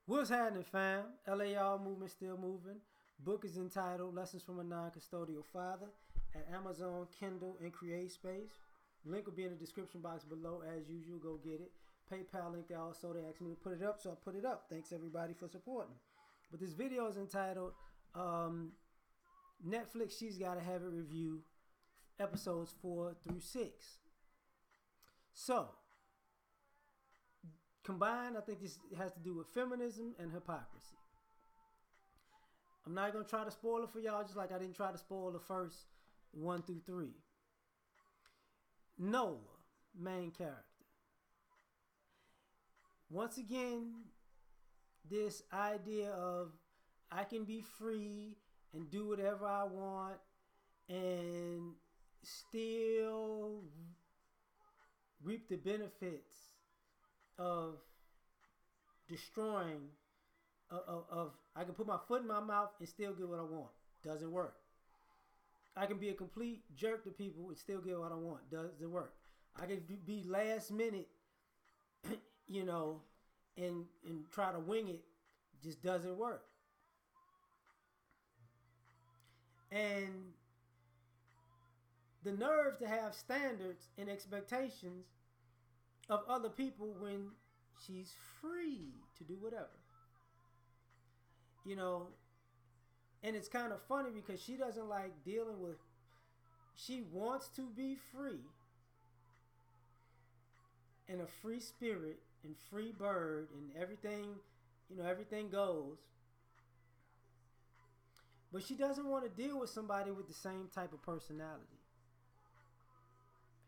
What's happening, fam? L.A.R movement still moving. Book is entitled Lessons from a Non-Custodial Father at Amazon, Kindle, and Create Space. Link will be in the description box below as usual. Go get it. PayPal link there also. They asked me to put it up, so I put it up. Thanks everybody for supporting. But this video is entitled Netflix She's Gotta Have It Review episodes 4 through 6. So, combined, I think this has to do with feminism and hypocrisy. I'm not going to try to spoil it for y'all, just like I didn't try to spoil the first 1 through 3. Noah, main character. Once again, this idea of I can be free and do whatever I want and still reap the benefits of destroying of I can put my foot in my mouth and still get what I want. Doesn't work. I can be a complete jerk to people and still get what I want. Doesn't work. I can be last minute, and try to wing it. Just doesn't work. And the nerve to have standards and expectations of other people when she's free to do whatever. And it's kind of funny because she doesn't like dealing with, she wants to be free and a free spirit and free bird and everything, everything goes. But she doesn't want to deal with somebody with the same type of personality.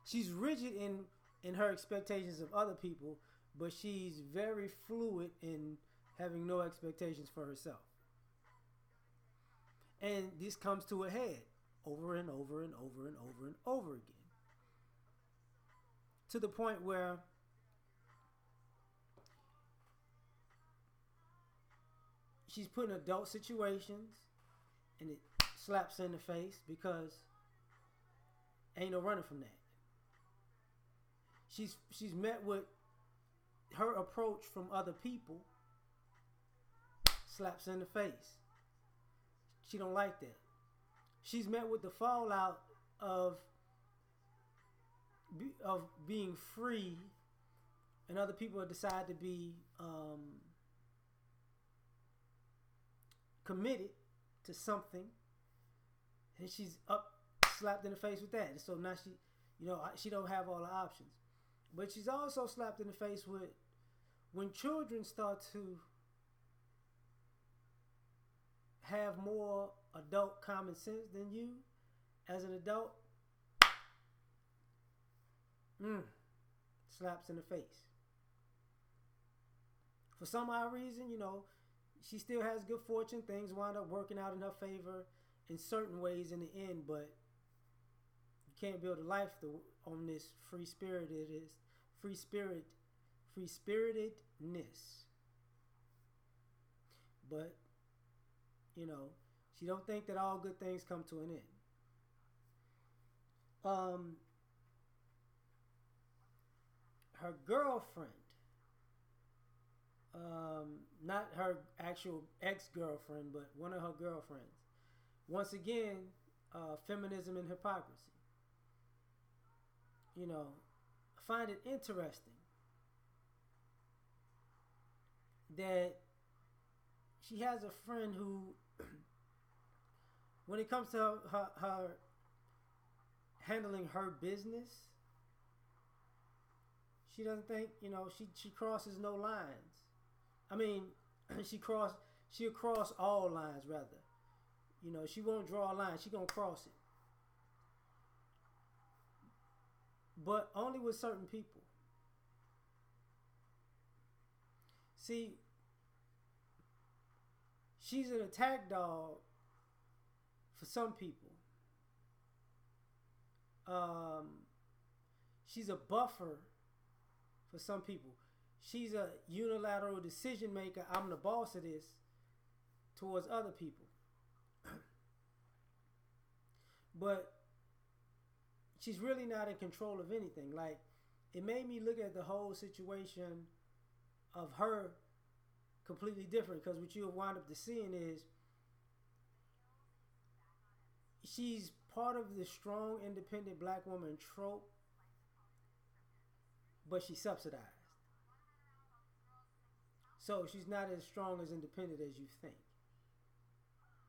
She's rigid in her expectations of other people, but she's very fluid in having no expectations for herself. And this comes to a head over and over and over and over and over again. To the point where she's put in adult situations and it slaps in the face because ain't no running from that. She's met with her approach from other people, slaps in the face. She don't like that. She's met with the fallout of being free, and other people have decided to be committed to something, and she's slapped in the face with that. So now she don't have all the options. But she's also slapped in the face with when children start to have more adult common sense than you as an adult. Slaps in the face. For some odd reason, she still has good fortune. Things wind up working out in her favor in certain ways in the end, but you can't build a life on this free-spiritedness. But, she don't think that all good things come to an end. Her girlfriend, not her actual ex-girlfriend, but one of her girlfriends. Once again, feminism and hypocrisy. I find it interesting that she has a friend who, when it comes to her handling her business, she doesn't think, she crosses no lines. I mean, she'll cross all lines rather. She won't draw a line. She gonna cross it. But only with certain people. See, she's an attack dog for some people. She's a buffer for some people. She's a unilateral decision maker. I'm the boss of this towards other people. But she's really not in control of anything. Like, it made me look at the whole situation of her completely different because what you'll wind up to seeing is she's part of the strong, independent black woman trope, but she's subsidized. So she's not as strong as independent as you think,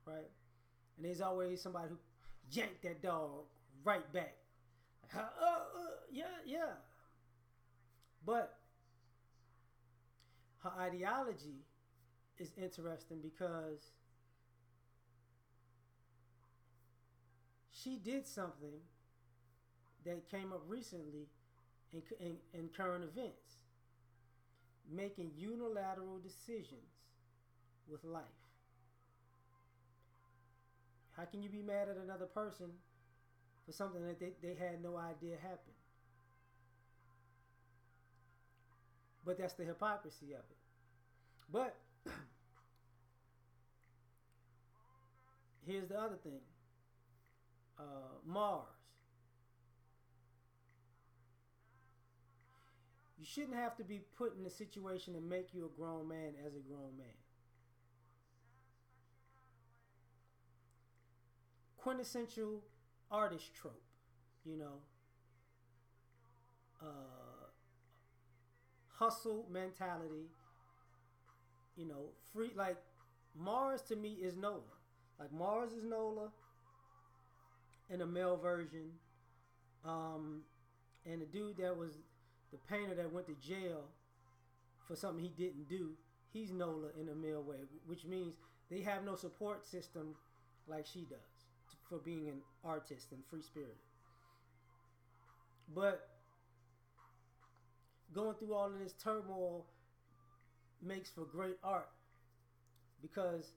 right? And there's always somebody who yanked that dog right back. Yeah, yeah. But her ideology is interesting because she did something that came up recently in current events, making unilateral decisions with life. How can you be mad at another person for something that they had no idea happened? But that's the hypocrisy of it. But here's the other thing. Mars. You shouldn't have to be put in a situation to make you a grown man as a grown man. Quintessential artist trope, you know. Hustle mentality, you know, free, like Mars to me is Nola. Like Mars is Nola in a male version. And the dude that was the painter that went to jail for something he didn't do, he's Nola in a male way, which means they have no support system like she does for being an artist and free spirited. But going through all of this turmoil makes for great art because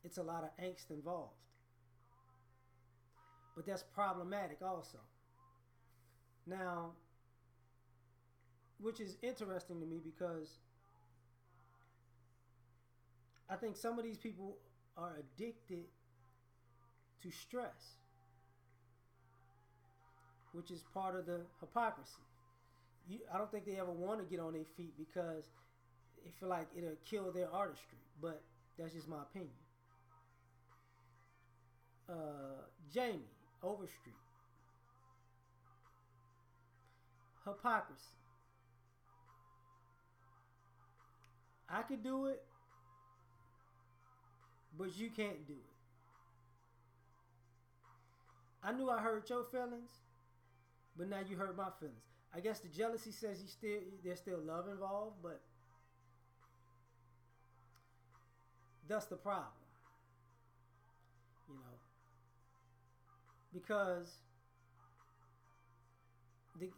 it's a lot of angst involved. But that's problematic also. Now, which is interesting to me because I think some of these people are addicted to stress, which is part of the hypocrisy. I don't think they ever want to get on their feet because they feel like it'll kill their artistry, but that's just my opinion. Jamie Overstreet. Hypocrisy. I could do it, but you can't do it. I knew I hurt your feelings, but now you hurt my feelings. I guess the jealousy says there's still love involved, but that's the problem. You know, because the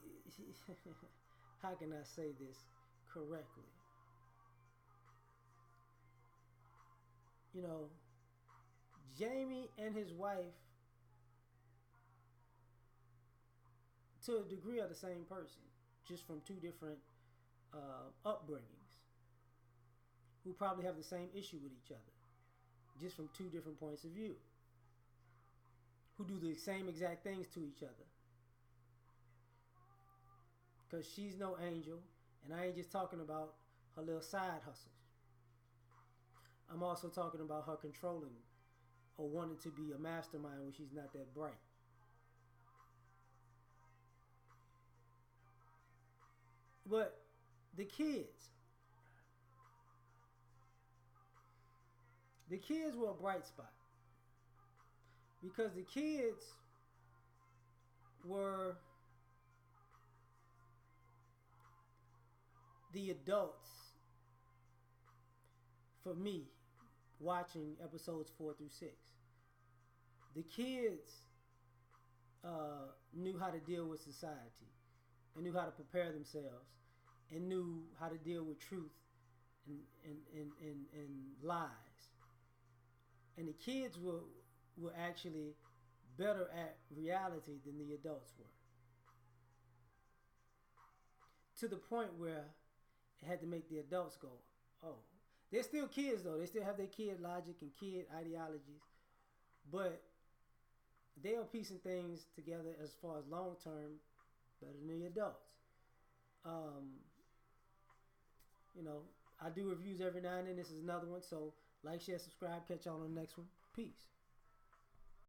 how can I say this correctly? You know, Jamie and his wife, to a degree, are the same person, just from two different upbringings, who probably have the same issue with each other, just from two different points of view, who do the same exact things to each other. Because she's no angel, and I ain't just talking about her little side hustles. I'm also talking about her controlling or wanting to be a mastermind when she's not that bright. But the kids were a bright spot because the kids were the adults for me watching episodes 4 through 6. The kids knew how to deal with society and knew how to prepare themselves and knew how to deal with truth and lies. And the kids were actually better at reality than the adults were. To the point where it had to make the adults go, oh. They're still kids though. They still have their kid logic and kid ideologies. But they are piecing things together as far as long term better than the adults. You know, I do reviews every now and then. This is another one. So like, share, subscribe. Catch y'all on the next one. Peace.